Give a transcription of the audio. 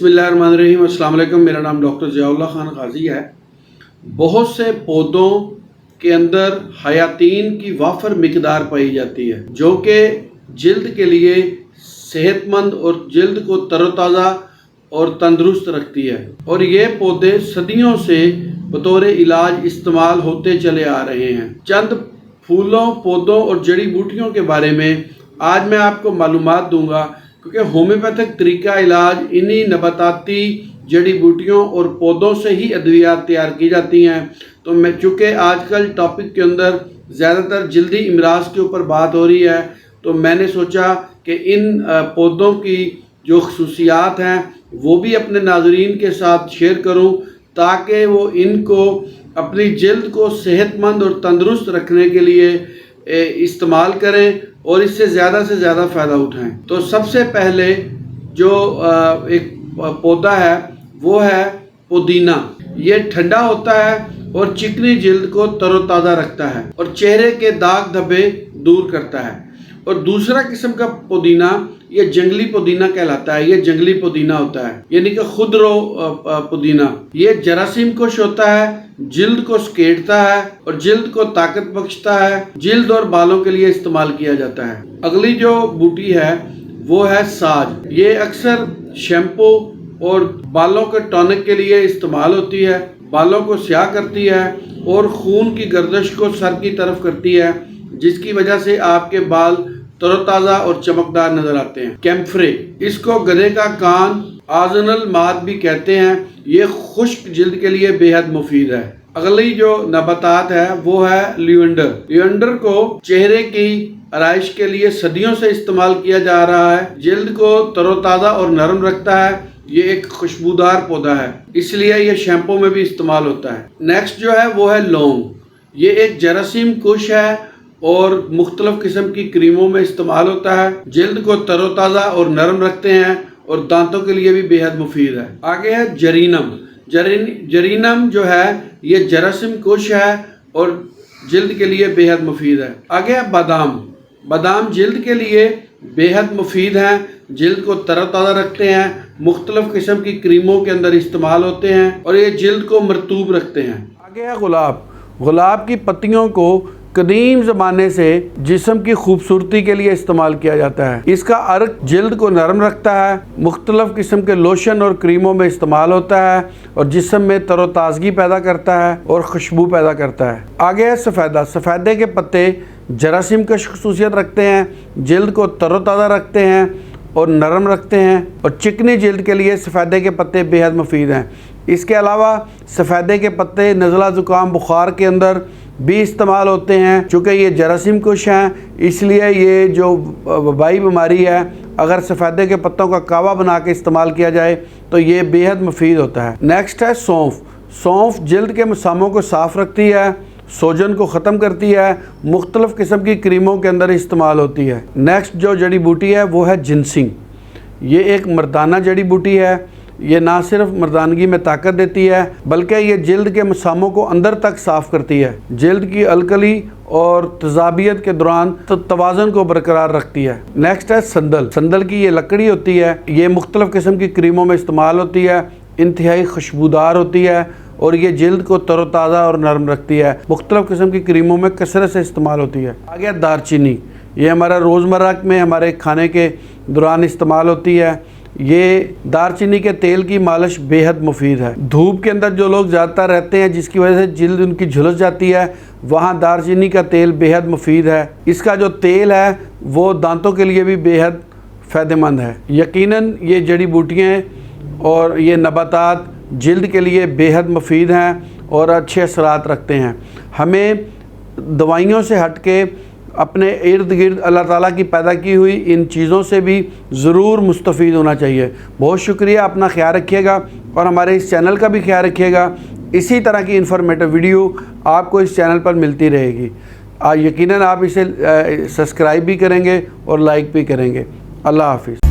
बिस्मिल्लाहिर्रहमानिर्रहीम। अस्सलाम वालेकुम। मेरा नाम डॉक्टर ज़ियाउल्लाह खान गाज़ी है। बहुत से पौधों के अंदर हयातीन की वाफर मिकदार पाई जाती है जो कि जल्द के लिए सेहतमंद और जल्द को तरोताज़ा और तंदुरुस्त रखती है, और ये पौधे सदियों से बतौर इलाज इस्तेमाल होते चले आ रहे हैं। चंद फूलों, पौधों और जड़ी बूटियों के बारे में आज मैं आपको मालूमात दूंगा, क्योंकि होम्योपैथिक तरीका इलाज इन्हीं नबाताती जड़ी बूटियों और पौधों से ही अद्वियात तैयार की जाती हैं। तो मैं चूँकि आजकल टॉपिक के अंदर ज़्यादातर जल्दी इमराज के ऊपर बात हो रही है, तो मैंने सोचा कि इन पौधों की जो खसूसियात हैं वो भी अपने नाज़रीन के साथ शेयर करूं, ताकि वो इनको अपनी जल्द को सेहतमंद और तंदुरुस्त रखने के लिए इस्तेमाल करें और इससे ज़्यादा से ज़्यादा फ़ायदा उठाएं। तो सबसे पहले जो एक पौधा है वो है पुदीना। ये ठंडा होता है और चिकनी जल्द को तरोताज़ा रखता है और चेहरे के दाग धब्बे दूर करता है। और दूसरा किस्म का पुदीना ये जंगली पुदीना कहलाता है। ये जंगली पुदीना होता है, यानी कि खुदरो पुदीना। ये जरासीम कुश होता है, जिल्द को सकेटता है और जिल्द को ताकत बख्शता है। जिल्द और बालों के लिए इस्तेमाल किया जाता है। अगली जो बूटी है वो है साज। ये अक्सर शैम्पू और बालों के टॉनिक के लिए इस्तेमाल होती है। बालों को स्याह करती है और खून की गर्दिश को सर की तरफ करती है, जिसकी वजह से आपके बाल तरोताज़ा और चमकदार नजर आते हैं। कैम्फरे, इसको गधे का कान, आजनल माद भी कहते हैं। ये खुश्क जिल्द के लिए बेहद मुफीद है। अगली जो नबातात है वो है लिवेंडर। लिवेंडर को चेहरे की आराइश के लिए सदियों से इस्तेमाल किया जा रहा है। जिल्द को तरोताज़ा और नरम रखता है। ये एक खुशबूदार पौधा है, इसलिए ये शैम्पू में भी इस्तेमाल होता है। नेक्स्ट जो है वो है लौंग। ये एक जरासीम कुश है और मुख्तलिफ किस्म की क्रीमों में इस्तेमाल होता है। जल्द को तरोताज़ा और नरम रखते हैं और दांतों के लिए भी बेहद मुफीद है। आगे है जरीनम। जरीनम जो है ये जरासीम कुश है और जल्द के लिए बेहद मुफीद है। आगे है बादाम। बादाम जल्द के लिए बेहद मुफीद हैं, जल्द को तरोताज़ा रखते हैं। मुख्तलिफ किस्म की क्रीमों के अंदर इस्तेमाल होते हैं और ये जल्द को मरतूब रखते हैं। आगे है गुलाब। गुलाब की पत्तियों को कदीम ज़माने से जिस्म की खूबसूरती के लिए इस्तेमाल किया जाता है। इसका अर्क जल्द को नरम रखता है। मुख्तलिफ किस्म के लोशन और क्रीमों में इस्तेमाल होता है और जिस्म में तरोताज़गी पैदा करता है और खुशबू पैदा करता है। आगे है सफ़ेदा। सफ़ेदे के पत्ते जरासीम की खसूसियत रखते हैं, जल्द को तरोताज़ा रखते हैं और नरम रखते हैं, और चिकनी जल्द के लिए सफ़ेदे के पत्ते बेहद मुफीद हैं। इसके अलावा सफ़ेदे के पत्ते नज़ला ज़ुकाम बुखार के अंदर भी इस्तेमाल होते हैं। चूँकि ये जरासीम कुश हैं, इसलिए ये जो वबाई बीमारी है, अगर सफ़ेदे के पत्तों का कावा बना के इस्तेमाल किया जाए तो ये बेहद मुफीद होता है। नेक्स्ट है सौंफ। सौंफ जल्द के मसामों को साफ़ रखती है, सोजन को ख़त्म करती है। मुख्तलिफ़ किस्म की क्रीमों के अंदर इस्तेमाल होती है। नेक्स्ट जो जड़ी बूटी है वो है जिनसिंग। ये एक मर्दाना जड़ी बूटी है। ये ना सिर्फ मर्दानगी में ताकत देती है, बल्कि ये जल्द के मसामों को अंदर तक साफ़ करती है। जल्द की अलकली और तजाबियत के दौरान तवाज़न को बरकरार रखती है। नेक्स्ट है संदल। संदल की ये लकड़ी होती है, ये मुख्तलिफ़ किस्म की क्रीमों में इस्तेमाल होती है। इंतहाई खुशबूदार होती है और ये जल्द को तरोताज़ा और नरम रखती है। मुख्तलिफ़ किस्म की क्रीमों में कसरत से इस्तेमाल होती है। आगे दारचीनी। ये हमारा रोज़मर्रा में हमारे खाने के दौरान इस्तेमाल होती है। ये दारचीनी के तेल की मालिश बेहद मुफीद है। धूप के अंदर जो लोग ज़्यादातर रहते हैं, जिसकी वजह से जल्द उनकी झुलस जाती है, वहाँ दारचीनी का तेल बेहद मुफीद है। इसका जो तेल है वो दांतों के लिए भी बेहद फ़ायदेमंद है। यकीनन ये जड़ी बूटियाँ और ये नबातात जल्द के लिए बेहद मुफीद हैं और अच्छे असरात रखते हैं। हमें दवाइयों से हट के अपने इर्द गिर्द अल्लाह ताला की पैदा की हुई इन चीज़ों से भी ज़रूर मुस्तफ़ीद होना चाहिए। बहुत शुक्रिया। अपना ख्याल रखिएगा और हमारे इस चैनल का भी ख्याल रखिएगा। इसी तरह की इन्फॉर्मेटिव वीडियो आपको इस चैनल पर मिलती रहेगी। यकीनन आप इसे सब्सक्राइब भी करेंगे और लाइक भी करेंगे। अल्लाह हाफिज़।